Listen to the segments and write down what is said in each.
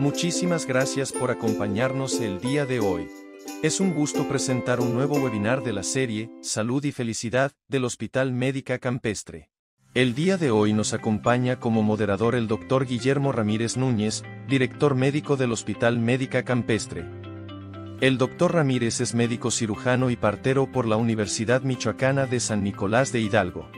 Muchísimas gracias por acompañarnos el día de hoy. Es un gusto presentar un nuevo webinar de la serie Salud y Felicidad del Hospital Médica Campestre. El día de hoy nos acompaña como moderador el Dr. Guillermo Ramírez Núñez, director médico del Hospital Médica Campestre. El Dr. Ramírez es médico cirujano y partero por la Universidad Michoacana de San Nicolás de Hidalgo.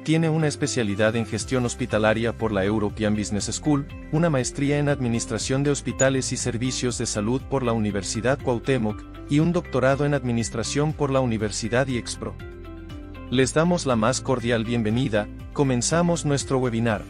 Tiene una especialidad en gestión hospitalaria por la European Business School, una maestría en administración de hospitales y servicios de salud por la Universidad Cuauhtémoc, y un doctorado en administración por la Universidad IEXPRO. Les damos la más cordial bienvenida. Comenzamos nuestro webinar.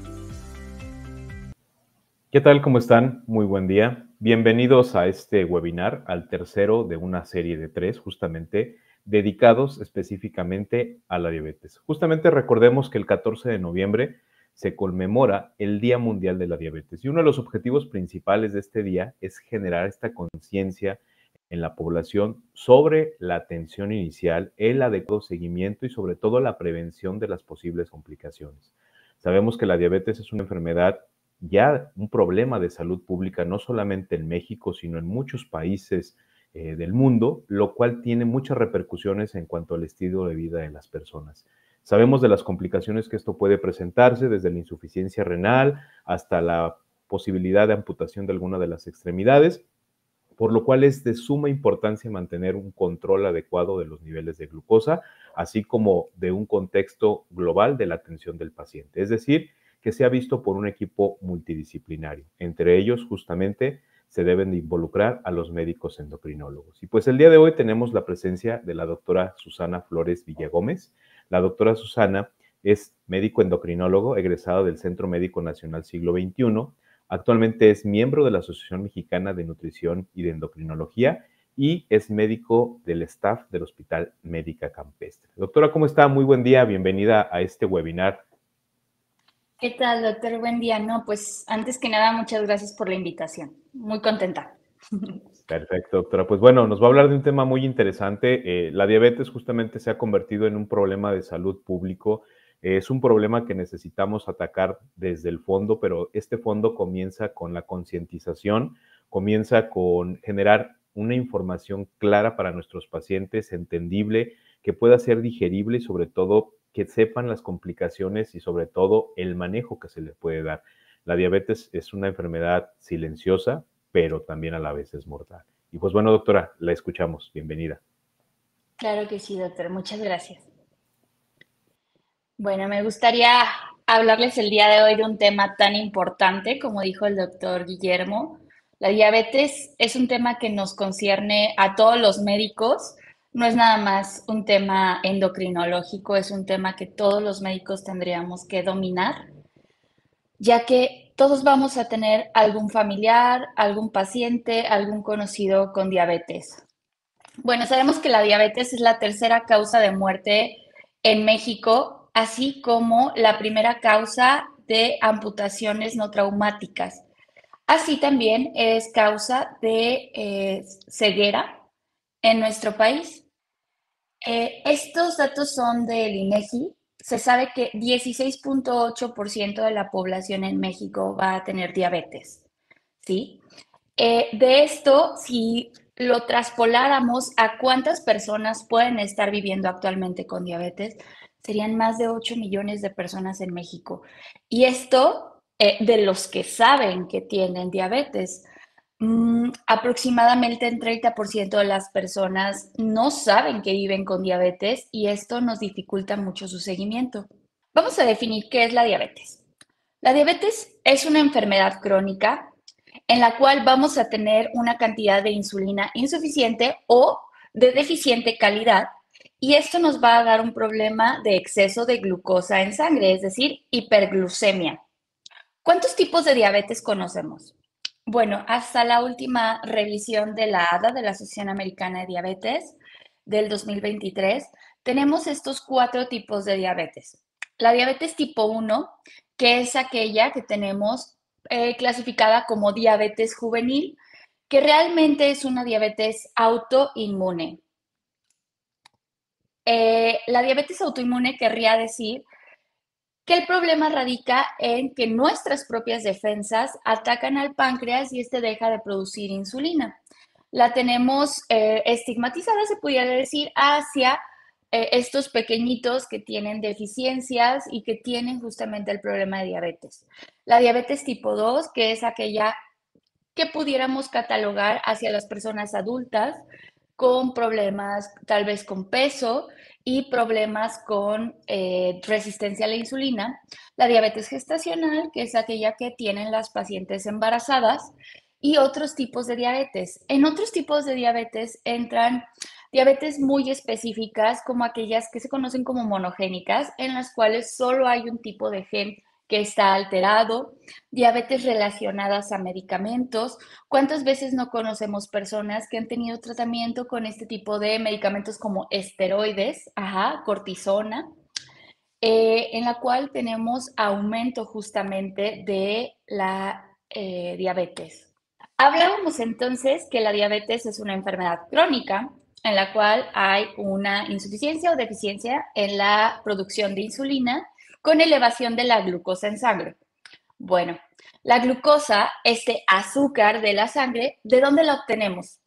¿Qué tal? ¿Cómo están? Muy buen día. Bienvenidos a este webinar, al tercero de una serie de 3, justamente, dedicados específicamente a la diabetes. Justamente recordemos que el 14 de noviembre se conmemora el Día Mundial de la Diabetes y uno de los objetivos principales de este día es generar esta conciencia en la población sobre la atención inicial, el adecuado seguimiento y sobre todo la prevención de las posibles complicaciones. Sabemos que la diabetes es una enfermedad, ya un problema de salud pública, no solamente en México, sino en muchos países del mundo, lo cual tiene muchas repercusiones en cuanto al estilo de vida de las personas. Sabemos de las complicaciones que esto puede presentarse, desde la insuficiencia renal hasta la posibilidad de amputación de alguna de las extremidades, por lo cual es de suma importancia mantener un control adecuado de los niveles de glucosa, así como de un contexto global de la atención del paciente. Es decir, que sea visto por un equipo multidisciplinario. Entre ellos, justamente, se deben de involucrar a los médicos endocrinólogos. Y pues el día de hoy tenemos la presencia de la doctora Susana Flores Villagómez. La doctora Susana es médico endocrinólogo, egresada del Centro Médico Nacional Siglo XXI. Actualmente es miembro de la Asociación Mexicana de Nutrición y de Endocrinología y es médico del staff del Hospital Médica Campestre. Doctora, ¿cómo está? Muy buen día. Bienvenida a este webinar. ¿Qué tal, doctor? Buen día. No, pues antes que nada, muchas gracias por la invitación. Muy contenta. Perfecto, doctora. Pues bueno, nos va a hablar de un tema muy interesante. La diabetes justamente se ha convertido en un problema de salud público. Es un problema que necesitamos atacar desde el fondo, pero este fondo comienza con la concientización, comienza con generar una información clara para nuestros pacientes, entendible, que pueda ser digerible y sobre todo que sepan las complicaciones y sobre todo el manejo que se les puede dar. La diabetes es una enfermedad silenciosa, pero también a la vez es mortal. Y pues bueno, doctora, la escuchamos. Bienvenida. Claro que sí, doctor. Muchas gracias. Bueno, me gustaría hablarles el día de hoy de un tema tan importante, como dijo el doctor Guillermo. La diabetes es un tema que nos concierne a todos los médicos. No es nada más un tema endocrinológico, es un tema que todos los médicos tendríamos que dominar, ya que todos vamos a tener algún familiar, algún paciente, algún conocido con diabetes. Bueno, sabemos que la diabetes es la tercera causa de muerte en México, así como la primera causa de amputaciones no traumáticas. Así también es causa de ceguera en nuestro país. Estos datos son del INEGI. Se sabe que 16.8% de la población en México va a tener diabetes, ¿sí? De esto, si lo traspoláramos a cuántas personas pueden estar viviendo actualmente con diabetes, serían más de 8 millones de personas en México. Y esto de los que saben que tienen diabetes. Aproximadamente el 30% de las personas no saben que viven con diabetes y esto nos dificulta mucho su seguimiento. Vamos a definir qué es la diabetes. La diabetes es una enfermedad crónica en la cual vamos a tener una cantidad de insulina insuficiente o de deficiente calidad y esto nos va a dar un problema de exceso de glucosa en sangre, es decir, hiperglucemia. ¿Cuántos tipos de diabetes conocemos? Bueno, hasta la última revisión de la ADA, de la Asociación Americana de Diabetes, del 2023, tenemos estos 4 tipos de diabetes. La diabetes tipo 1, que es aquella que tenemos clasificada como diabetes juvenil, que realmente es una diabetes autoinmune. La diabetes autoinmune querría decir Que el problema radica en que nuestras propias defensas atacan al páncreas y este deja de producir insulina. La tenemos estigmatizada, se pudiera decir, hacia estos pequeñitos que tienen deficiencias y que tienen justamente el problema de diabetes. La diabetes tipo 2, que es aquella que pudiéramos catalogar hacia las personas adultas con problemas tal vez con peso y problemas con resistencia a la insulina. La diabetes gestacional, que es aquella que tienen las pacientes embarazadas, y otros tipos de diabetes. En otros tipos de diabetes entran diabetes muy específicas, como aquellas que se conocen como monogénicas, en las cuales solo hay un tipo de gen que está alterado, diabetes relacionadas a medicamentos. ¿Cuántas veces no conocemos personas que han tenido tratamiento con este tipo de medicamentos como esteroides, cortisona, en la cual tenemos aumento justamente de la diabetes? Hablábamos entonces que la diabetes es una enfermedad crónica en la cual hay una insuficiencia o deficiencia en la producción de insulina con elevación de la glucosa en sangre. Bueno, la glucosa, este azúcar de la sangre, ¿de dónde la obtenemos?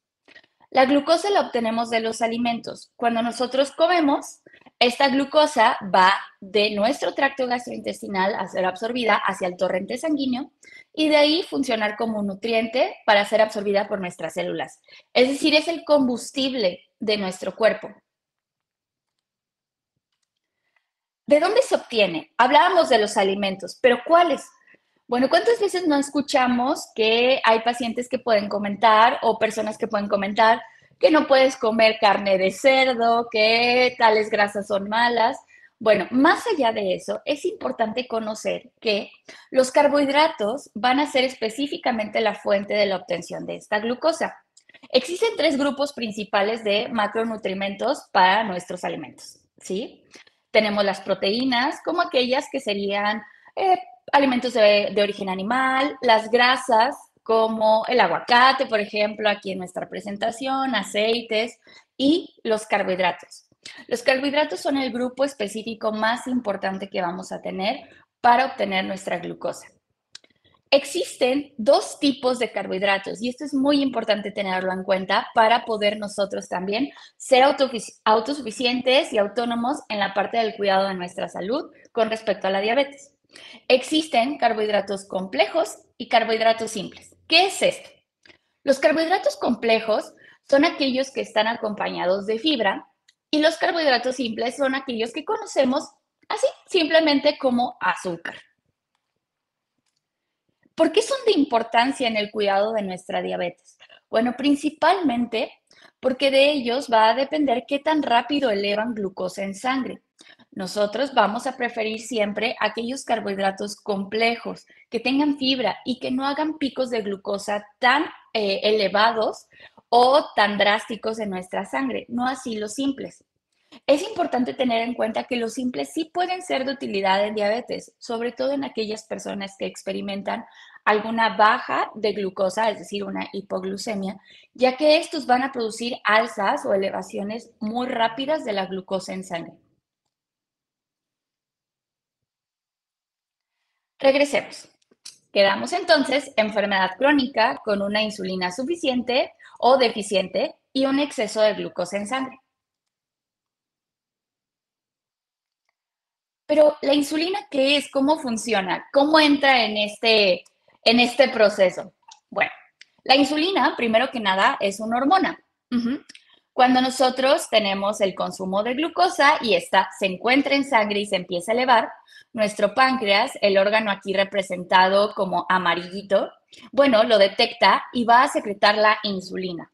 La glucosa la obtenemos de los alimentos. Cuando nosotros comemos, esta glucosa va de nuestro tracto gastrointestinal a ser absorbida hacia el torrente sanguíneo y de ahí funcionar como un nutriente para ser absorbida por nuestras células. Es decir, es el combustible de nuestro cuerpo. ¿De dónde se obtiene? Hablábamos de los alimentos, pero ¿cuáles? Bueno, ¿cuántas veces no escuchamos que hay pacientes que pueden comentar o personas que pueden comentar que no puedes comer carne de cerdo, que tales grasas son malas? Bueno, más allá de eso, es importante conocer que los carbohidratos van a ser específicamente la fuente de la obtención de esta glucosa. Existen tres grupos principales de macronutrientes para nuestros alimentos, ¿sí? Tenemos las proteínas, como aquellas que serían eh, alimentos de origen animal, las grasas, como el aguacate, por ejemplo, aquí en nuestra presentación, aceites, y los carbohidratos. Los carbohidratos son el grupo específico más importante que vamos a tener para obtener nuestra glucosa. Existen dos tipos de carbohidratos y esto es muy importante tenerlo en cuenta para poder nosotros también ser autosuficientes y autónomos en la parte del cuidado de nuestra salud con respecto a la diabetes. Existen carbohidratos complejos y carbohidratos simples. ¿Qué es esto? Los carbohidratos complejos son aquellos que están acompañados de fibra y los carbohidratos simples son aquellos que conocemos así, simplemente como azúcar. ¿Por qué son de importancia en el cuidado de nuestra diabetes? Bueno, principalmente porque de ellos va a depender qué tan rápido elevan glucosa en sangre. Nosotros vamos a preferir siempre aquellos carbohidratos complejos, que tengan fibra y que no hagan picos de glucosa tan elevados o tan drásticos en nuestra sangre, no así los simples. Es importante tener en cuenta que los simples sí pueden ser de utilidad en diabetes, sobre todo en aquellas personas que experimentan alguna baja de glucosa, es decir, una hipoglucemia, ya que estos van a producir alzas o elevaciones muy rápidas de la glucosa en sangre. Regresemos. Quedamos entonces enfermedad crónica con una insulina suficiente o deficiente y un exceso de glucosa en sangre. Pero la insulina, ¿qué es? ¿Cómo funciona? ¿Cómo entra en este proceso? Bueno, la insulina, primero que nada, es una hormona. Cuando nosotros tenemos el consumo de glucosa y esta se encuentra en sangre y se empieza a elevar, nuestro páncreas, el órgano aquí representado como amarillito, bueno, lo detecta y va a secretar la insulina.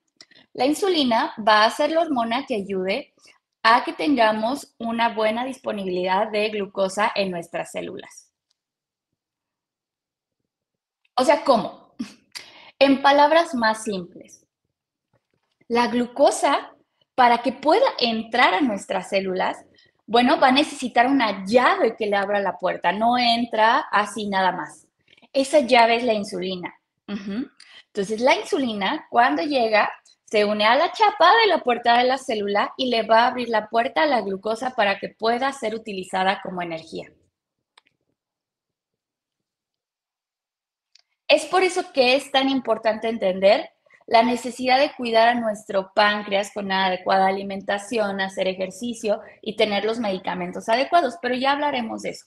La insulina va a ser la hormona que ayude a que tengamos una buena disponibilidad de glucosa en nuestras células. O sea, ¿cómo? En palabras más simples, la glucosa, para que pueda entrar a nuestras células, bueno, va a necesitar una llave que le abra la puerta, no entra así nada más. Esa llave es la insulina. Entonces, la insulina, cuando llega, se une a la chapa de la puerta de la célula y le va a abrir la puerta a la glucosa para que pueda ser utilizada como energía. Es por eso que es tan importante entender la necesidad de cuidar a nuestro páncreas con una adecuada alimentación, hacer ejercicio y tener los medicamentos adecuados, pero ya hablaremos de eso.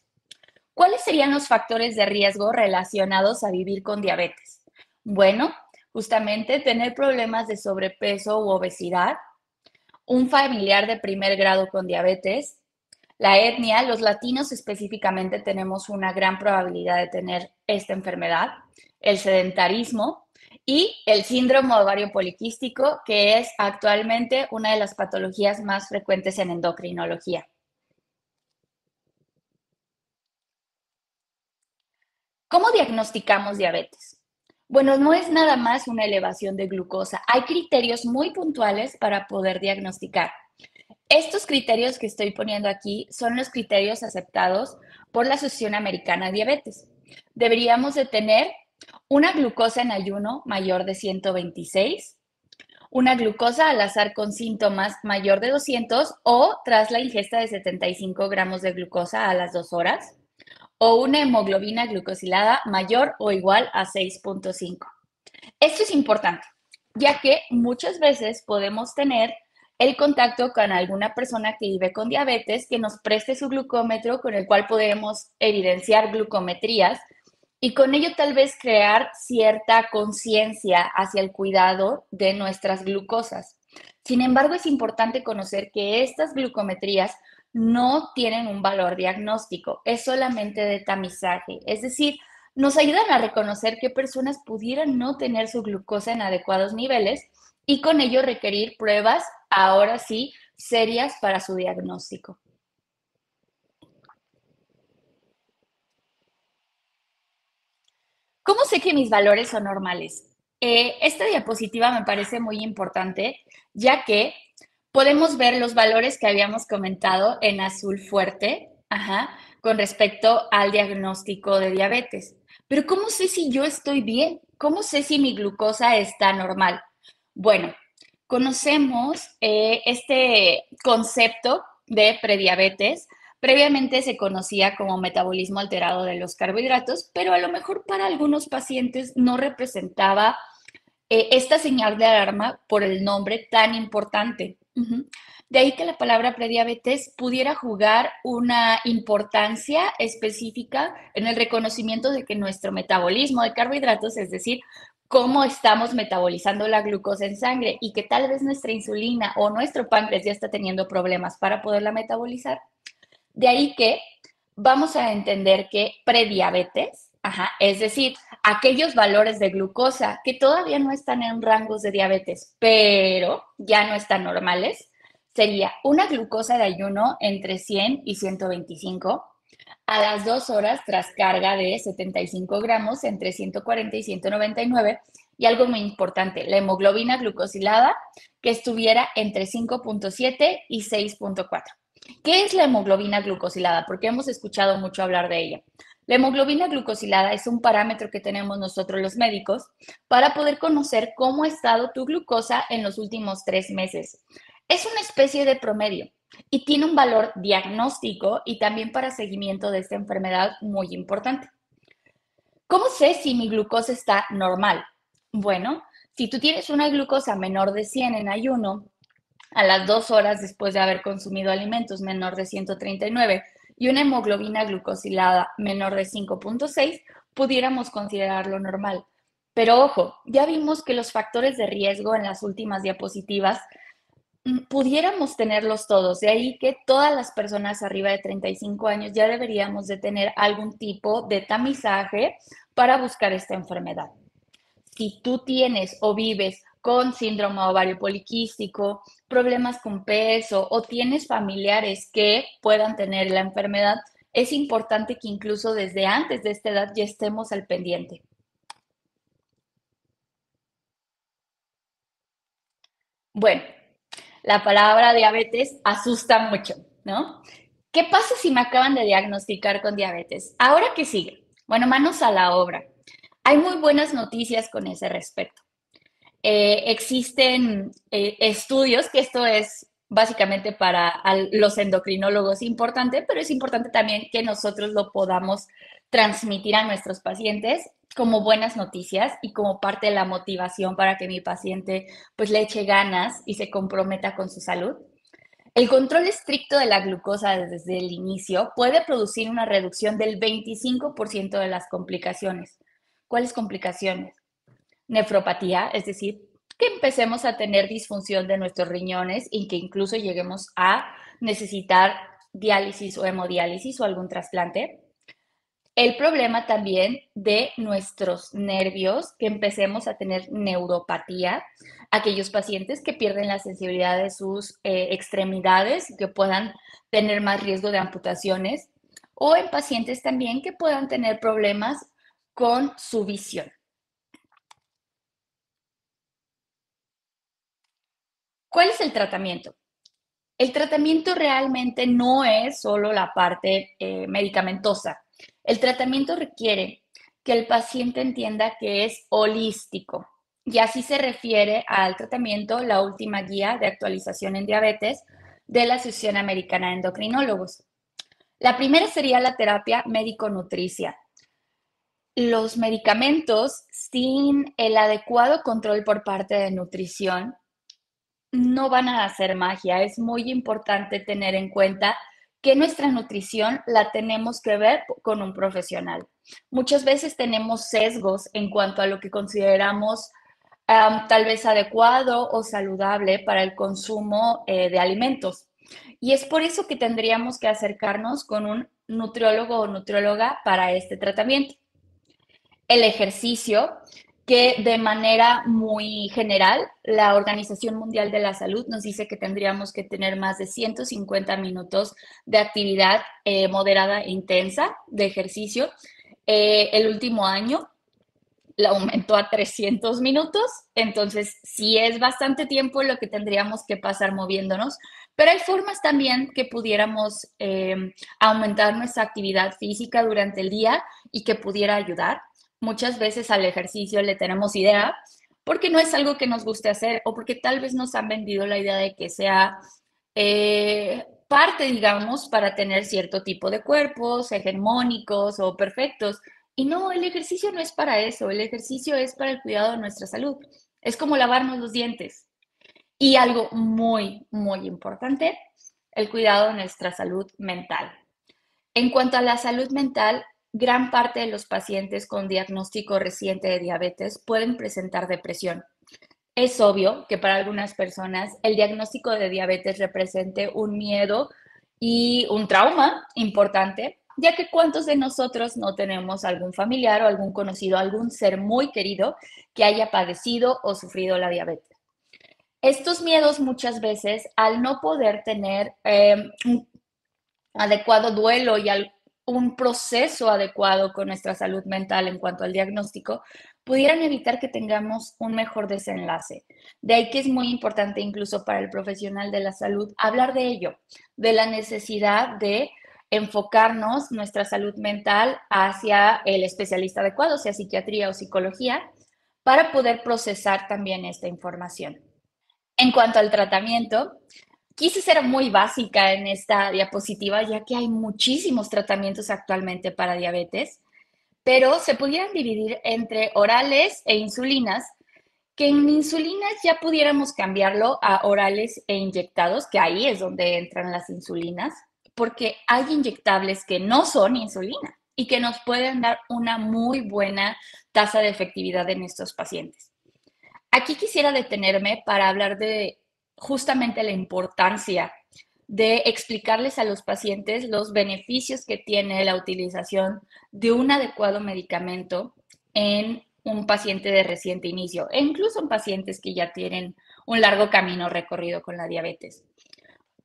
¿Cuáles serían los factores de riesgo relacionados a vivir con diabetes? Bueno, justamente tener problemas de sobrepeso u obesidad, un familiar de primer grado con diabetes, la etnia, los latinos específicamente tenemos una gran probabilidad de tener esta enfermedad, el sedentarismo y el síndrome ovario poliquístico, que es actualmente una de las patologías más frecuentes en endocrinología. ¿Cómo diagnosticamos diabetes? Bueno, no es nada más una elevación de glucosa. Hay criterios muy puntuales para poder diagnosticar. Estos criterios que estoy poniendo aquí son los criterios aceptados por la Asociación Americana de Diabetes. Deberíamos de tener una glucosa en ayuno mayor de 126, una glucosa al azar con síntomas mayor de 200 o tras la ingesta de 75 gramos de glucosa a las 2 horas, o una hemoglobina glucosilada mayor o igual a 6.5. Esto es importante, ya que muchas veces podemos tener el contacto con alguna persona que vive con diabetes que nos preste su glucómetro con el cual podemos evidenciar glucometrías y con ello tal vez crear cierta conciencia hacia el cuidado de nuestras glucosas. Sin embargo, es importante conocer que estas glucometrías no tienen un valor diagnóstico, es solamente de tamizaje, es decir, nos ayudan a reconocer qué personas pudieran no tener su glucosa en adecuados niveles y con ello requerir pruebas, ahora sí, serias para su diagnóstico. ¿Cómo sé que mis valores son normales? Esta diapositiva me parece muy importante, ya que podemos ver los valores que habíamos comentado en azul fuerte, con respecto al diagnóstico de diabetes. Pero ¿cómo sé si yo estoy bien? ¿Cómo sé si mi glucosa está normal? Bueno, conocemos este concepto de prediabetes. Previamente se conocía como metabolismo alterado de los carbohidratos, pero a lo mejor para algunos pacientes no representaba esta señal de alarma por el nombre tan importante. De ahí que la palabra prediabetes pudiera jugar una importancia específica en el reconocimiento de que nuestro metabolismo de carbohidratos, es decir, cómo estamos metabolizando la glucosa en sangre y que tal vez nuestra insulina o nuestro páncreas ya está teniendo problemas para poderla metabolizar. De ahí que vamos a entender que prediabetes, es decir, aquellos valores de glucosa que todavía no están en rangos de diabetes, pero ya no están normales, sería una glucosa de ayuno entre 100 y 125 a las 2 horas tras carga de 75 gramos entre 140 y 199 y algo muy importante, la hemoglobina glucosilada que estuviera entre 5.7 y 6.4. ¿Qué es la hemoglobina glucosilada? Porque hemos escuchado mucho hablar de ella. La hemoglobina glucosilada es un parámetro que tenemos nosotros los médicos para poder conocer cómo ha estado tu glucosa en los últimos 3 meses. Es una especie de promedio y tiene un valor diagnóstico y también para seguimiento de esta enfermedad muy importante. ¿Cómo sé si mi glucosa está normal? Bueno, si tú tienes una glucosa menor de 100 en ayuno, a las 2 horas después de haber consumido alimentos menor de 139 y una hemoglobina glucosilada menor de 5.6, pudiéramos considerarlo normal. Pero ojo, ya vimos que los factores de riesgo en las últimas diapositivas pudiéramos tenerlos todos, de ahí que todas las personas arriba de 35 años ya deberíamos de tener algún tipo de tamizaje para buscar esta enfermedad. Si tú tienes o vives con síndrome ovario poliquístico, problemas con peso o tienes familiares que puedan tener la enfermedad, es importante que incluso desde antes de esta edad ya estemos al pendiente. Bueno, la palabra diabetes asusta mucho, ¿no? ¿Qué pasa si me acaban de diagnosticar con diabetes? ¿Ahora qué sigue? Bueno, manos a la obra. Hay muy buenas noticias con ese respecto. Existen estudios, que esto es básicamente para los endocrinólogos importante, pero es importante también que nosotros lo podamos transmitir a nuestros pacientes. como buenas noticias y como parte de la motivación para que mi paciente pues le eche ganas y se comprometa con su salud. El control estricto de la glucosa desde el inicio puede producir una reducción del 25% de las complicaciones. ¿Cuáles complicaciones? Nefropatía, es decir, que empecemos a tener disfunción de nuestros riñones y que incluso lleguemos a necesitar diálisis o hemodiálisis o algún trasplante. El problema también de nuestros nervios, que empecemos a tener neuropatía, aquellos pacientes que pierden la sensibilidad de sus extremidades y que puedan tener más riesgo de amputaciones, o en pacientes también que puedan tener problemas con su visión. ¿Cuál es el tratamiento? El tratamiento realmente no es solo la parte medicamentosa. El tratamiento requiere que el paciente entienda que es holístico, y así se refiere al tratamiento la última guía de actualización en diabetes de la Asociación Americana de Endocrinólogos. La primera sería la terapia médico-nutricia. Los medicamentos sin el adecuado control por parte de nutrición no van a hacer magia. Es muy importante tener en cuenta que nuestra nutrición la tenemos que ver con un profesional. Muchas veces tenemos sesgos en cuanto a lo que consideramos tal vez adecuado o saludable para el consumo de alimentos. Y es por eso que tendríamos que acercarnos con un nutriólogo o nutrióloga para este tratamiento. El ejercicio, que de manera muy general, la Organización Mundial de la Salud nos dice que tendríamos que tener más de 150 minutos de actividad moderada e intensa de ejercicio. El último año la aumentó a 300 minutos, entonces sí es bastante tiempo lo que tendríamos que pasar moviéndonos, pero hay formas también que pudiéramos aumentar nuestra actividad física durante el día y que pudiera ayudar. Muchas veces al ejercicio le tenemos idea porque no es algo que nos guste hacer o porque tal vez nos han vendido la idea de que sea parte, digamos, para tener cierto tipo de cuerpos hegemónicos o perfectos. Y no, el ejercicio no es para eso, el ejercicio es para el cuidado de nuestra salud. Es como lavarnos los dientes. Y algo muy, muy importante, el cuidado de nuestra salud mental. En cuanto a la salud mental, gran parte de los pacientes con diagnóstico reciente de diabetes pueden presentar depresión. Es obvio que para algunas personas el diagnóstico de diabetes represente un miedo y un trauma importante, ya que cuántos de nosotros no tenemos algún familiar o algún conocido, algún ser muy querido que haya padecido o sufrido la diabetes. Estos miedos muchas veces, al no poder tener un adecuado duelo y un proceso adecuado con nuestra salud mental en cuanto al diagnóstico, pudieran evitar que tengamos un mejor desenlace. De ahí que es muy importante incluso para el profesional de la salud hablar de ello, de la necesidad de enfocarnos nuestra salud mental hacia el especialista adecuado, sea psiquiatría o psicología, para poder procesar también esta información. En cuanto al tratamiento, quise ser muy básica en esta diapositiva, ya que hay muchísimos tratamientos actualmente para diabetes, pero se pudieran dividir entre orales e insulinas, que en insulinas ya pudiéramos cambiarlo a orales e inyectados, que ahí es donde entran las insulinas, porque hay inyectables que no son insulina y que nos pueden dar una muy buena tasa de efectividad en estos pacientes. Aquí quisiera detenerme para hablar de justamente la importancia de explicarles a los pacientes los beneficios que tiene la utilización de un adecuado medicamento en un paciente de reciente inicio e incluso en pacientes que ya tienen un largo camino recorrido con la diabetes.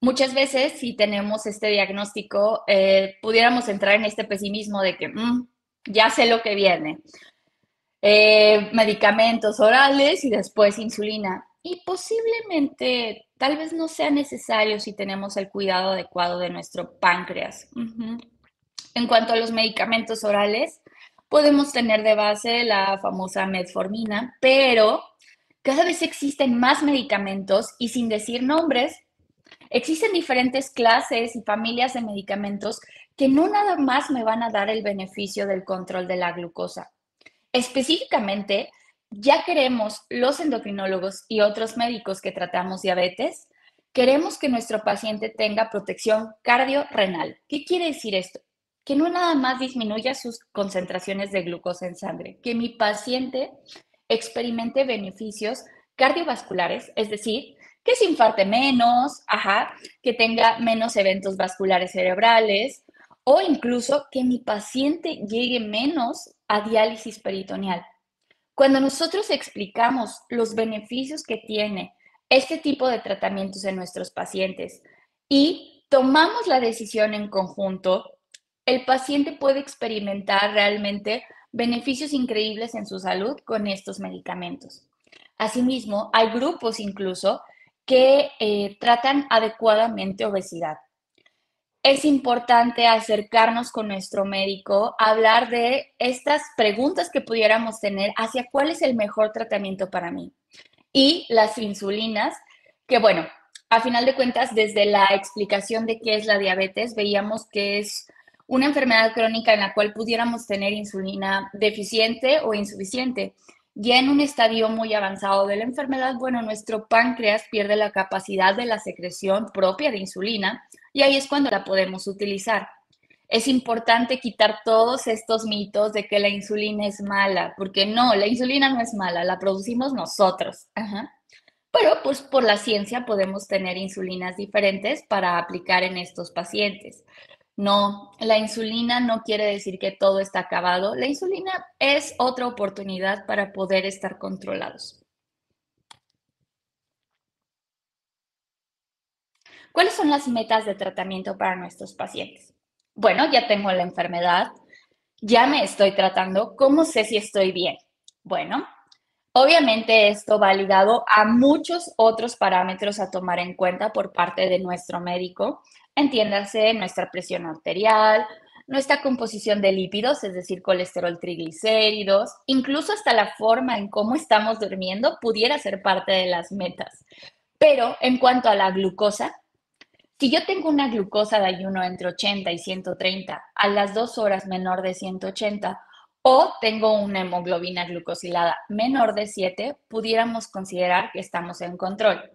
Muchas veces, si tenemos este diagnóstico, pudiéramos entrar en este pesimismo de que ya sé lo que viene. Medicamentos orales y después insulina. Y posiblemente, tal vez no sea necesario si tenemos el cuidado adecuado de nuestro páncreas. En cuanto a los medicamentos orales, podemos tener de base la famosa metformina, pero cada vez existen más medicamentos y sin decir nombres, existen diferentes clases y familias de medicamentos que no nada más me van a dar el beneficio del control de la glucosa. Específicamente, ya queremos los endocrinólogos y otros médicos que tratamos diabetes, queremos que nuestro paciente tenga protección cardiorrenal. ¿Qué quiere decir esto? Que no nada más disminuya sus concentraciones de glucosa en sangre, que mi paciente experimente beneficios cardiovasculares, es decir, que se infarte menos, que tenga menos eventos vasculares cerebrales o incluso que mi paciente llegue menos a diálisis peritoneal. Cuando nosotros explicamos los beneficios que tiene este tipo de tratamientos en nuestros pacientes y tomamos la decisión en conjunto, el paciente puede experimentar realmente beneficios increíbles en su salud con estos medicamentos. Asimismo, hay grupos incluso que tratan adecuadamente obesidad. Es importante acercarnos con nuestro médico, hablar de estas preguntas que pudiéramos tener hacia cuál es el mejor tratamiento para mí. Y las insulinas, que bueno, a final de cuentas, desde la explicación de qué es la diabetes, veíamos que es una enfermedad crónica en la cual pudiéramos tener insulina deficiente o insuficiente. Ya en un estadio muy avanzado de la enfermedad, bueno, nuestro páncreas pierde la capacidad de la secreción propia de insulina y ahí es cuando la podemos utilizar. Es importante quitar todos estos mitos de que la insulina es mala, porque no, la insulina no es mala, la producimos nosotros. Pero pues por la ciencia podemos tener insulinas diferentes para aplicar en estos pacientes. No, la insulina no quiere decir que todo está acabado. La insulina es otra oportunidad para poder estar controlados. ¿Cuáles son las metas de tratamiento para nuestros pacientes? Bueno, ya tengo la enfermedad, ya me estoy tratando, ¿cómo sé si estoy bien? Bueno, obviamente esto va ligado a muchos otros parámetros a tomar en cuenta por parte de nuestro médico. Entiéndase nuestra presión arterial, nuestra composición de lípidos, es decir, colesterol, triglicéridos, incluso hasta la forma en cómo estamos durmiendo pudiera ser parte de las metas. Pero en cuanto a la glucosa, si yo tengo una glucosa de ayuno entre 80 y 130 a las 2 horas menor de 180 o tengo una hemoglobina glucosilada menor de 7, pudiéramos considerar que estamos en control.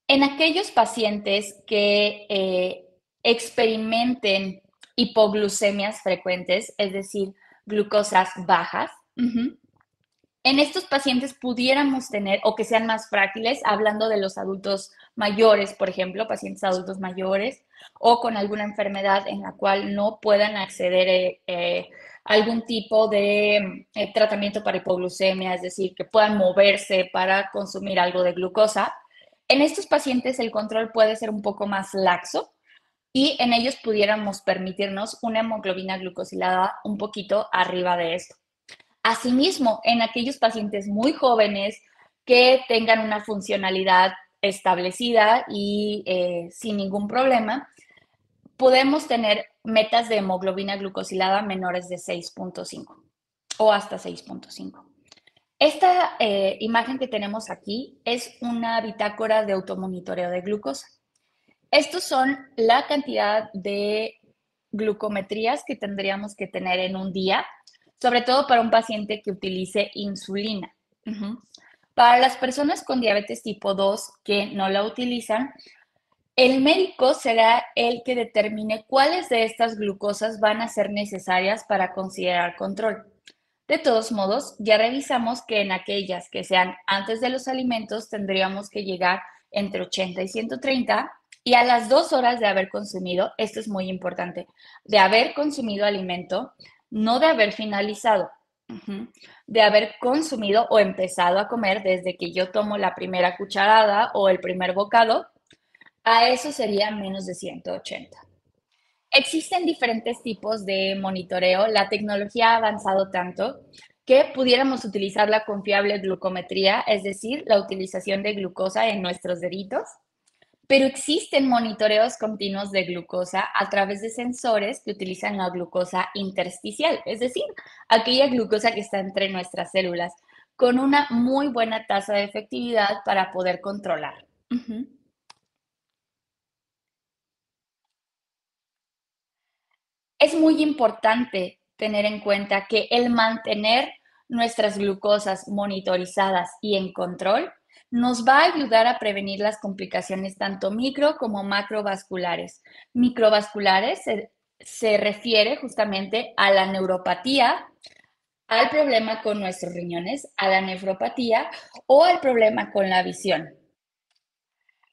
En aquellos pacientes que experimenten hipoglucemias frecuentes, es decir, glucosas bajas, en estos pacientes pudiéramos tener, o que sean más frágiles, hablando de los adultos mayores, por ejemplo, pacientes adultos mayores, o con alguna enfermedad en la cual no puedan acceder a algún tipo de tratamiento para hipoglucemia, es decir, que puedan moverse para consumir algo de glucosa. En estos pacientes el control puede ser un poco más laxo y en ellos pudiéramos permitirnos una hemoglobina glucosilada un poquito arriba de esto. Asimismo, en aquellos pacientes muy jóvenes que tengan una funcionalidad establecida y sin ningún problema, podemos tener metas de hemoglobina glucosilada menores de 6.5 o hasta 6.5. Esta imagen que tenemos aquí es una bitácora de automonitoreo de glucosa. Estos son la cantidad de glucometrías que tendríamos que tener en un día, sobre todo para un paciente que utilice insulina. Para las personas con diabetes tipo 2 que no la utilizan, el médico será el que determine cuáles de estas glucosas van a ser necesarias para considerar control. De todos modos, ya revisamos que en aquellas que sean antes de los alimentos tendríamos que llegar entre 80 y 130 y a las 2 horas de haber consumido, esto es muy importante, de haber consumido alimento, no de haber finalizado, de haber consumido o empezado a comer desde que yo tomo la primera cucharada o el primer bocado, a eso sería menos de 180. Existen diferentes tipos de monitoreo. La tecnología ha avanzado tanto que pudiéramos utilizar la confiable glucometría, es decir, la utilización de glucosa en nuestros deditos, pero existen monitoreos continuos de glucosa a través de sensores que utilizan la glucosa intersticial, es decir, aquella glucosa que está entre nuestras células, con una muy buena tasa de efectividad para poder controlar. Es muy importante tener en cuenta que el mantener nuestras glucosas monitorizadas y en control nos va a ayudar a prevenir las complicaciones tanto micro como macrovasculares. Microvasculares se refiere justamente a la neuropatía, al problema con nuestros riñones, a la nefropatía o al problema con la visión.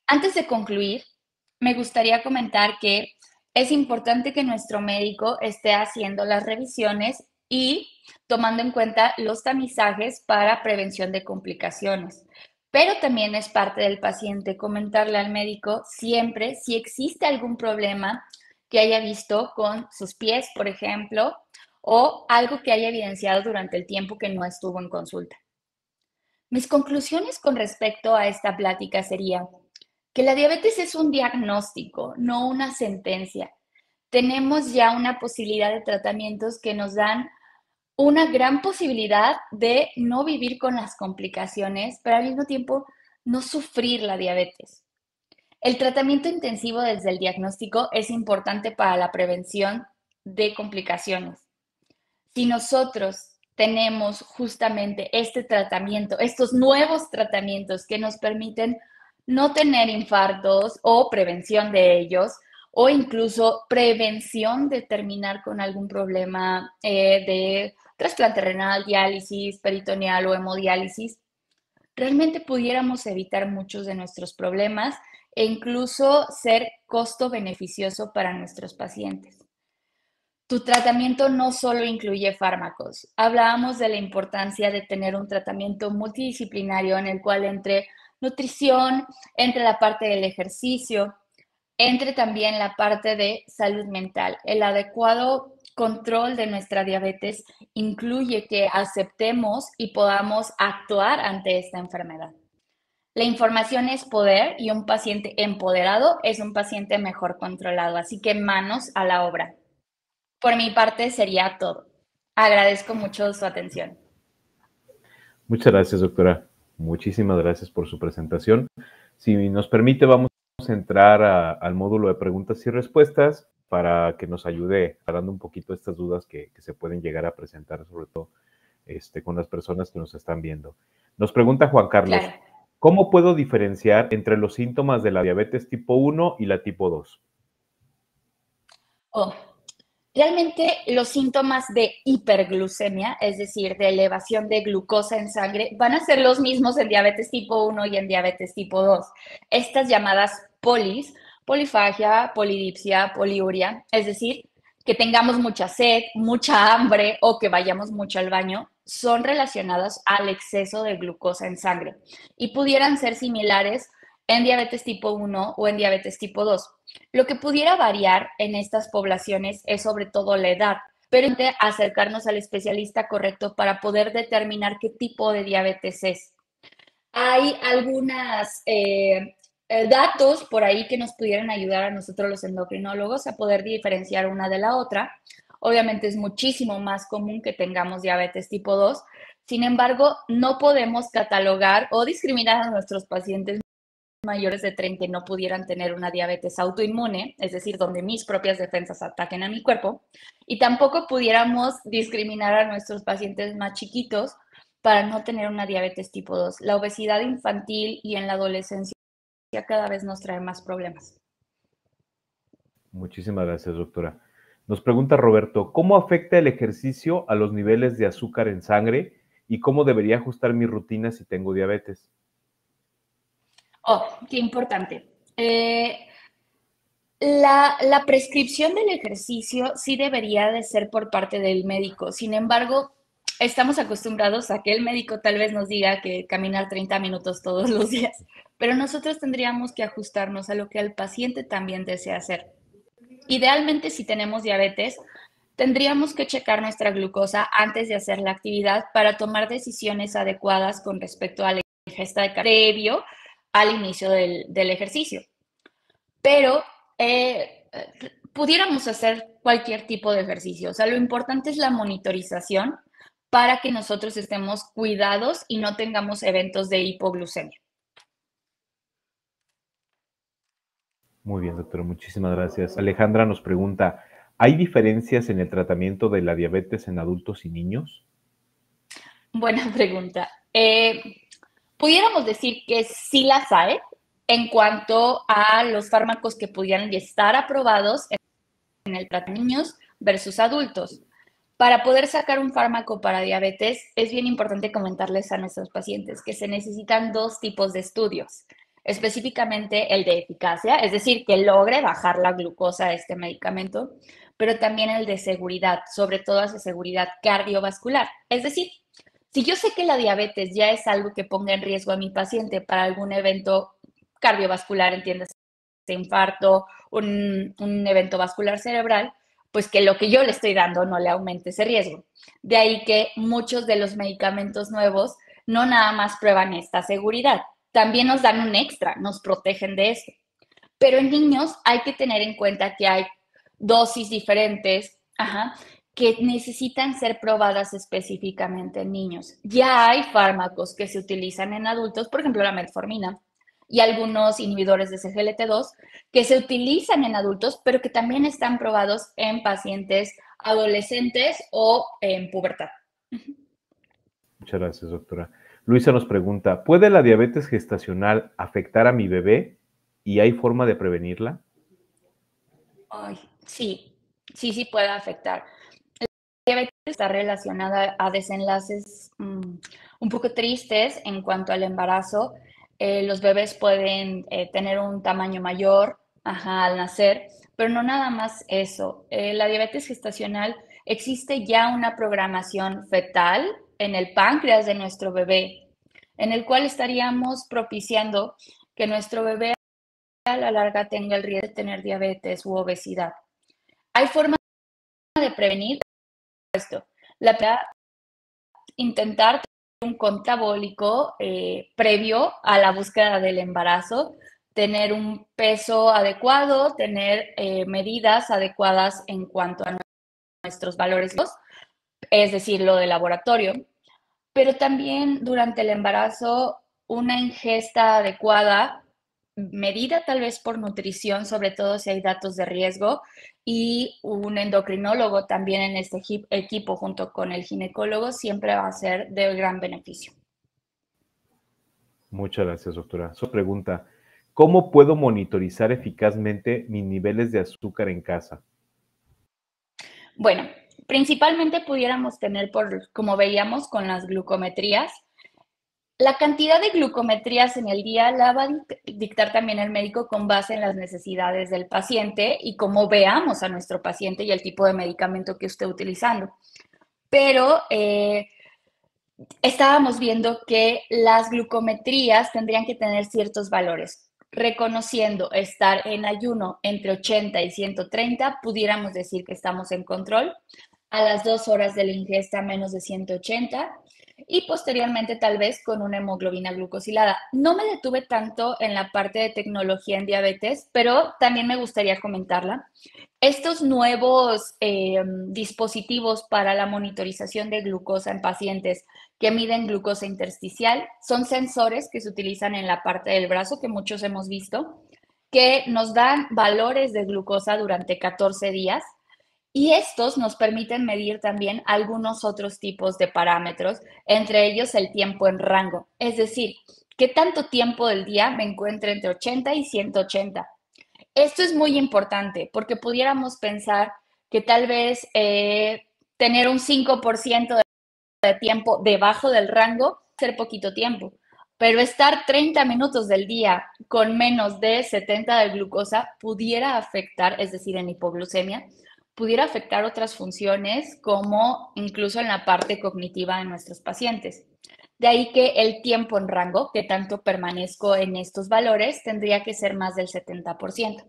Antes de concluir, me gustaría comentar que es importante que nuestro médico esté haciendo las revisiones y tomando en cuenta los tamizajes para prevención de complicaciones. Pero también es parte del paciente comentarle al médico siempre si existe algún problema que haya visto con sus pies, por ejemplo, o algo que haya evidenciado durante el tiempo que no estuvo en consulta. Mis conclusiones con respecto a esta plática sería que la diabetes es un diagnóstico, no una sentencia. Tenemos ya una posibilidad de tratamientos que nos dan una gran posibilidad de no vivir con las complicaciones, pero al mismo tiempo no sufrir la diabetes. El tratamiento intensivo desde el diagnóstico es importante para la prevención de complicaciones. Si nosotros tenemos justamente este tratamiento, estos nuevos tratamientos que nos permiten no tener infartos o prevención de ellos, o incluso prevención de terminar con algún problema de trasplante renal, diálisis, peritoneal o hemodiálisis, realmente pudiéramos evitar muchos de nuestros problemas e incluso ser costo beneficioso para nuestros pacientes. Tu tratamiento no solo incluye fármacos. Hablábamos de la importancia de tener un tratamiento multidisciplinario en el cual entre nutrición, entre la parte del ejercicio, entre también la parte de salud mental. El adecuado control de nuestra diabetes incluye que aceptemos y podamos actuar ante esta enfermedad. La información es poder y un paciente empoderado es un paciente mejor controlado, así que manos a la obra. Por mi parte sería todo. Agradezco mucho su atención. Muchas gracias, doctora. Muchísimas gracias por su presentación. Si nos permite, vamos a entrar al módulo de preguntas y respuestas para que nos ayude aclarando un poquito estas dudas que se pueden llegar a presentar, sobre todo con las personas que nos están viendo. Nos pregunta Juan Carlos, Claro. ¿cómo puedo diferenciar entre los síntomas de la diabetes tipo 1 y la tipo 2? Oh, realmente los síntomas de hiperglucemia, es decir, de elevación de glucosa en sangre, van a ser los mismos en diabetes tipo 1 y en diabetes tipo 2. Estas llamadas polis, polifagia, polidipsia, poliuria, es decir, que tengamos mucha sed, mucha hambre o que vayamos mucho al baño, son relacionadas al exceso de glucosa en sangre y pudieran ser similares en diabetes tipo 1 o en diabetes tipo 2. Lo que pudiera variar en estas poblaciones es sobre todo la edad, pero acercarnos al especialista correcto para poder determinar qué tipo de diabetes es. Hay algunos datos por ahí que nos pudieran ayudar a nosotros los endocrinólogos a poder diferenciar una de la otra. Obviamente es muchísimo más común que tengamos diabetes tipo 2. Sin embargo, no podemos catalogar o discriminar a nuestros pacientes mayores de 30 y no pudieran tener una diabetes autoinmune, es decir, donde mis propias defensas ataquen a mi cuerpo, y tampoco pudiéramos discriminar a nuestros pacientes más chiquitos para no tener una diabetes tipo 2. La obesidad infantil y en la adolescencia cada vez nos trae más problemas. Muchísimas gracias, doctora. Nos pregunta Roberto, ¿cómo afecta el ejercicio a los niveles de azúcar en sangre y cómo debería ajustar mi rutina si tengo diabetes? Oh, qué importante. La prescripción del ejercicio sí debería de ser por parte del médico. Sin embargo, estamos acostumbrados a que el médico tal vez nos diga que caminar 30 minutos todos los días, pero nosotros tendríamos que ajustarnos a lo que el paciente también desea hacer. Idealmente, si tenemos diabetes, tendríamos que checar nuestra glucosa antes de hacer la actividad para tomar decisiones adecuadas con respecto a la ingesta de previo al inicio del ejercicio. Pero pudiéramos hacer cualquier tipo de ejercicio. O sea, lo importante es la monitorización para que nosotros estemos cuidados y no tengamos eventos de hipoglucemia. Muy bien, doctora, muchísimas gracias. Alejandra nos pregunta, ¿Hay diferencias en el tratamiento de la diabetes en adultos y niños? Buena pregunta. Pudiéramos decir que sí las hay en cuanto a los fármacos que pudieran estar aprobados en el tratamiento de niños versus adultos. Para poder sacar un fármaco para diabetes, es bien importante comentarles a nuestros pacientes que se necesitan dos tipos de estudios, específicamente el de eficacia, es decir, que logre bajar la glucosa de este medicamento, pero también el de seguridad, sobre todo esa seguridad cardiovascular. Es decir, si yo sé que la diabetes ya es algo que ponga en riesgo a mi paciente para algún evento cardiovascular, entiendes, infarto, un evento vascular cerebral, pues que lo que yo le estoy dando no le aumente ese riesgo. De ahí que muchos de los medicamentos nuevos no nada más prueban esta seguridad, también nos dan un extra, nos protegen de esto. Pero en niños hay que tener en cuenta que hay dosis diferentes, que necesitan ser probadas específicamente en niños. Ya hay fármacos que se utilizan en adultos, por ejemplo la metformina, y algunos inhibidores de CGLT2 que se utilizan en adultos, pero que también están probados en pacientes adolescentes o en pubertad. Muchas gracias, doctora. Luisa nos pregunta, ¿puede la diabetes gestacional afectar a mi bebé y hay forma de prevenirla? Ay, sí, sí puede afectar. La diabetes está relacionada a desenlaces un poco tristes en cuanto al embarazo. Los bebés pueden tener un tamaño mayor al nacer, pero no nada más eso. La diabetes gestacional existe ya una programación fetal en el páncreas de nuestro bebé, en el cual estaríamos propiciando que nuestro bebé a la larga tenga el riesgo de tener diabetes u obesidad. Hay formas de prevenir esto. Intentar tener un contabólico previo a la búsqueda del embarazo, tener un peso adecuado, tener medidas adecuadas en cuanto a nuestros valores, es decir, lo de laboratorio, pero también durante el embarazo una ingesta adecuada, medida tal vez por nutrición, sobre todo si hay datos de riesgo, y un endocrinólogo también en este equipo junto con el ginecólogo siempre va a ser de gran beneficio. Muchas gracias, doctora. Su pregunta, ¿cómo puedo monitorizar eficazmente mis niveles de azúcar en casa? Bueno, principalmente pudiéramos tener, como veíamos con las glucometrías, la cantidad de glucometrías en el día la va a dictar también el médico con base en las necesidades del paciente y cómo veamos a nuestro paciente y el tipo de medicamento que esté utilizando. Pero estábamos viendo que las glucometrías tendrían que tener ciertos valores. Reconociendo estar en ayuno entre 80 y 130, pudiéramos decir que estamos en control. A las 2 horas de la ingesta menos de 180 y posteriormente tal vez con una hemoglobina glucosilada. No me detuve tanto en la parte de tecnología en diabetes, pero también me gustaría comentarla. Estos nuevos dispositivos para la monitorización de glucosa en pacientes que miden glucosa intersticial son sensores que se utilizan en la parte del brazo que muchos hemos visto, que nos dan valores de glucosa durante 14 días y estos nos permiten medir también algunos otros tipos de parámetros, entre ellos el tiempo en rango, es decir, qué tanto tiempo del día me encuentro entre 80 y 180. Esto es muy importante porque pudiéramos pensar que tal vez tener un 5% de tiempo debajo del rango ser poquito tiempo, pero estar 30 minutos del día con menos de 70 de glucosa pudiera afectar, es decir, en hipoglucemia, pudiera afectar otras funciones como incluso en la parte cognitiva de nuestros pacientes. De ahí que el tiempo en rango, que tanto permanezco en estos valores, tendría que ser más del 70%.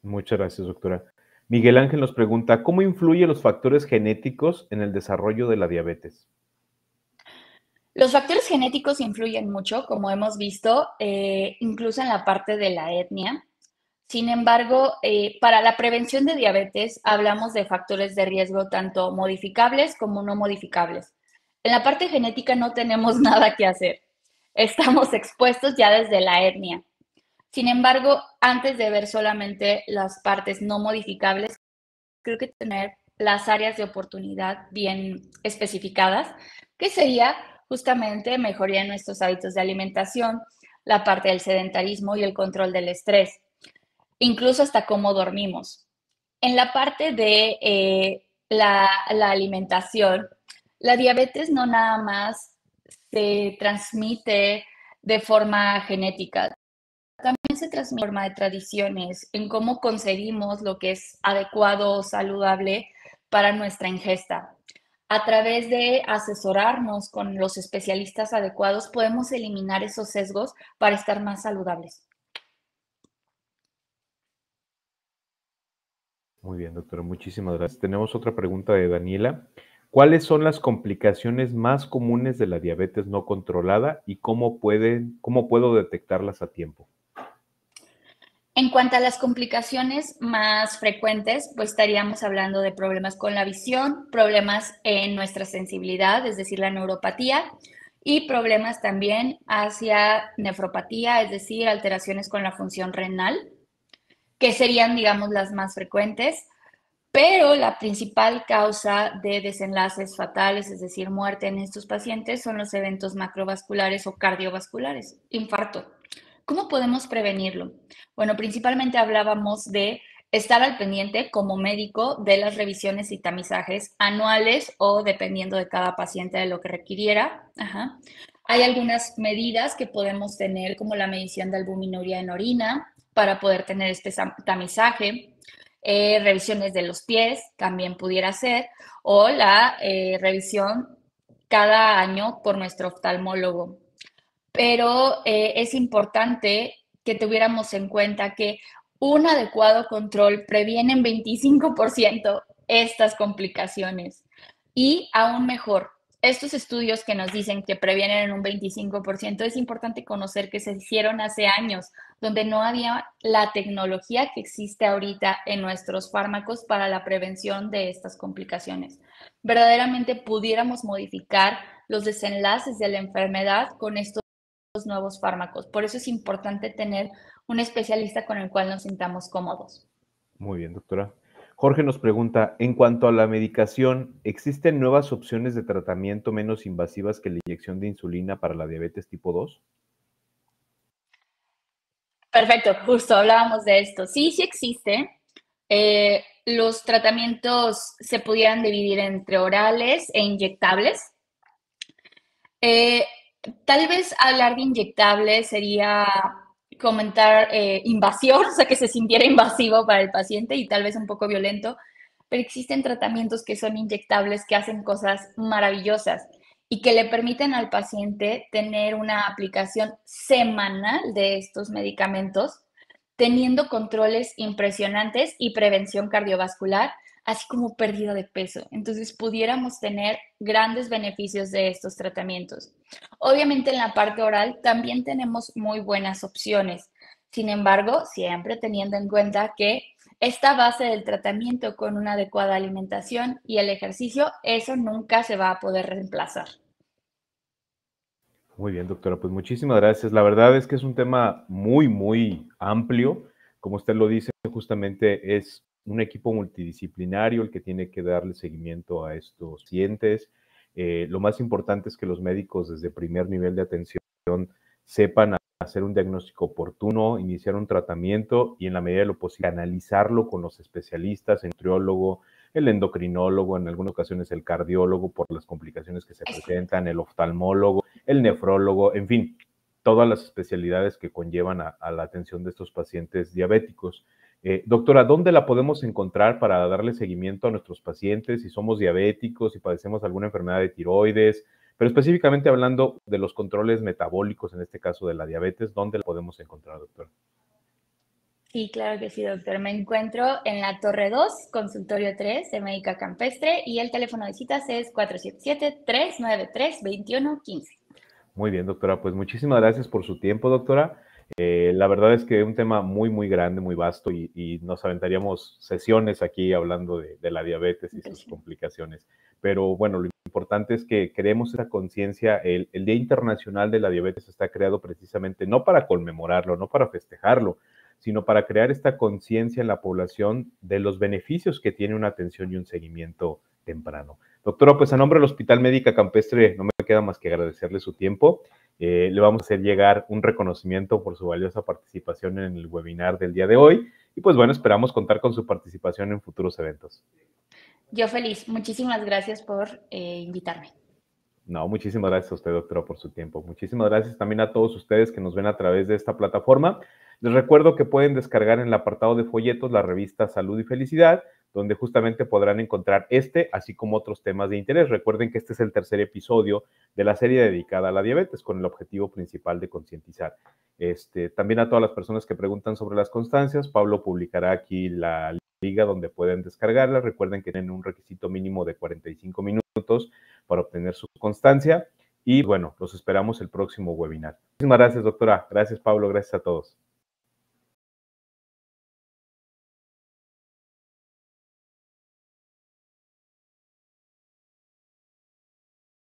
Muchas gracias, doctora. Miguel Ángel nos pregunta, ¿cómo influyen los factores genéticos en el desarrollo de la diabetes? Los factores genéticos influyen mucho, como hemos visto, incluso en la parte de la etnia. Sin embargo, para la prevención de diabetes hablamos de factores de riesgo tanto modificables como no modificables. En la parte genética no tenemos nada que hacer. Estamos expuestos ya desde la etnia. Sin embargo, antes de ver solamente las partes no modificables, creo que tener las áreas de oportunidad bien especificadas, que sería justamente mejoría en nuestros hábitos de alimentación, la parte del sedentarismo y el control del estrés, incluso hasta cómo dormimos. En la parte de la alimentación, la diabetes no nada más se transmite de forma genética, también se transmite en forma de tradiciones, en cómo concebimos lo que es adecuado o saludable para nuestra ingesta. A través de asesorarnos con los especialistas adecuados, podemos eliminar esos sesgos para estar más saludables. Muy bien, doctora, muchísimas gracias. Tenemos otra pregunta de Daniela. ¿Cuáles son las complicaciones más comunes de la diabetes no controlada y cómo puedo detectarlas a tiempo? En cuanto a las complicaciones más frecuentes, pues estaríamos hablando de problemas con la visión, problemas en nuestra sensibilidad, es decir, la neuropatía, y problemas también hacia nefropatía, es decir, alteraciones con la función renal, que serían, digamos, las más frecuentes. Pero la principal causa de desenlaces fatales, es decir, muerte en estos pacientes, son los eventos macrovasculares o cardiovasculares, infarto. ¿Cómo podemos prevenirlo? Bueno, principalmente hablábamos de estar al pendiente como médico de las revisiones y tamizajes anuales o dependiendo de cada paciente de lo que requiriera. Ajá. Hay algunas medidas que podemos tener como la medición de albuminuria en orina para poder tener este tamizaje. Revisiones de los pies también pudiera ser, o la revisión cada año por nuestro oftalmólogo. Pero es importante que tuviéramos en cuenta que un adecuado control previene en 25% estas complicaciones. Y aún mejor, estos estudios que nos dicen que previenen en un 25%, es importante conocer que se hicieron hace años, donde no había la tecnología que existe ahorita en nuestros fármacos para la prevención de estas complicaciones. Verdaderamente pudiéramos modificar los desenlaces de la enfermedad con estos nuevos fármacos. Por eso es importante tener un especialista con el cual nos sintamos cómodos. Muy bien, doctora. Jorge nos pregunta, en cuanto a la medicación, ¿existen nuevas opciones de tratamiento menos invasivas que la inyección de insulina para la diabetes tipo 2? Perfecto, justo hablábamos de esto. Sí, sí existe. Los tratamientos se pudieran dividir entre orales e inyectables. Eh, Tal vez hablar de inyectables sería comentar invasión, o sea, que se sintiera invasivo para el paciente y tal vez un poco violento, pero existen tratamientos que son inyectables que hacen cosas maravillosas y que le permiten al paciente tener una aplicación semanal de estos medicamentos, teniendo controles impresionantes y prevención cardiovascular, así como pérdida de peso. Entonces, pudiéramos tener grandes beneficios de estos tratamientos. Obviamente, en la parte oral también tenemos muy buenas opciones. Sin embargo, siempre teniendo en cuenta que esta base del tratamiento con una adecuada alimentación y el ejercicio, eso nunca se va a poder reemplazar. Muy bien, doctora, pues muchísimas gracias. La verdad es que es un tema muy, muy amplio. Como usted lo dice, justamente es un equipo multidisciplinario el que tiene que darle seguimiento a estos pacientes. Lo más importante es que los médicos desde primer nivel de atención sepan hacer un diagnóstico oportuno, iniciar un tratamiento y en la medida de lo posible analizarlo con los especialistas, el nutriólogo, el endocrinólogo, en algunas ocasiones el cardiólogo por las complicaciones que se presentan, el oftalmólogo, el nefrólogo, en fin, todas las especialidades que conllevan a la atención de estos pacientes diabéticos. Doctora, ¿dónde la podemos encontrar para darle seguimiento a nuestros pacientes si somos diabéticos, si padecemos alguna enfermedad de tiroides, pero específicamente hablando de los controles metabólicos, en este caso de la diabetes, ¿dónde la podemos encontrar, doctora? Sí, claro que sí, doctor. Me encuentro en la Torre 2, consultorio 3 de Médica Campestre y el teléfono de citas es 477-393-2115. Muy bien, doctora. Pues muchísimas gracias por su tiempo, doctora. La verdad es que es un tema muy, muy grande, muy vasto y nos aventaríamos sesiones aquí hablando de la diabetes y sus complicaciones. Pero bueno, lo importante es que creemos esa conciencia. El Día Internacional de la Diabetes está creado precisamente no para conmemorarlo, no para festejarlo, sino para crear esta conciencia en la población de los beneficios que tiene una atención y un seguimiento temprano. Doctora, pues a nombre del Hospital Médica Campestre no me queda más que agradecerle su tiempo. Le vamos a hacer llegar un reconocimiento por su valiosa participación en el webinar del día de hoy. Y pues bueno, esperamos contar con su participación en futuros eventos. Yo feliz. Muchísimas gracias por invitarme. No, muchísimas gracias a usted, doctora, por su tiempo. Muchísimas gracias también a todos ustedes que nos ven a través de esta plataforma. Les recuerdo que pueden descargar en el apartado de folletos la revista Salud y Felicidad, donde justamente podrán encontrar así como otros temas de interés. Recuerden que este es el tercer episodio de la serie dedicada a la diabetes, con el objetivo principal de concientizar. También a todas las personas que preguntan sobre las constancias, Pablo publicará aquí la liga donde pueden descargarla. Recuerden que tienen un requisito mínimo de 45 minutos para obtener su constancia. Y bueno, los esperamos el próximo webinar. Muchísimas gracias, doctora. Gracias, Pablo. Gracias a todos.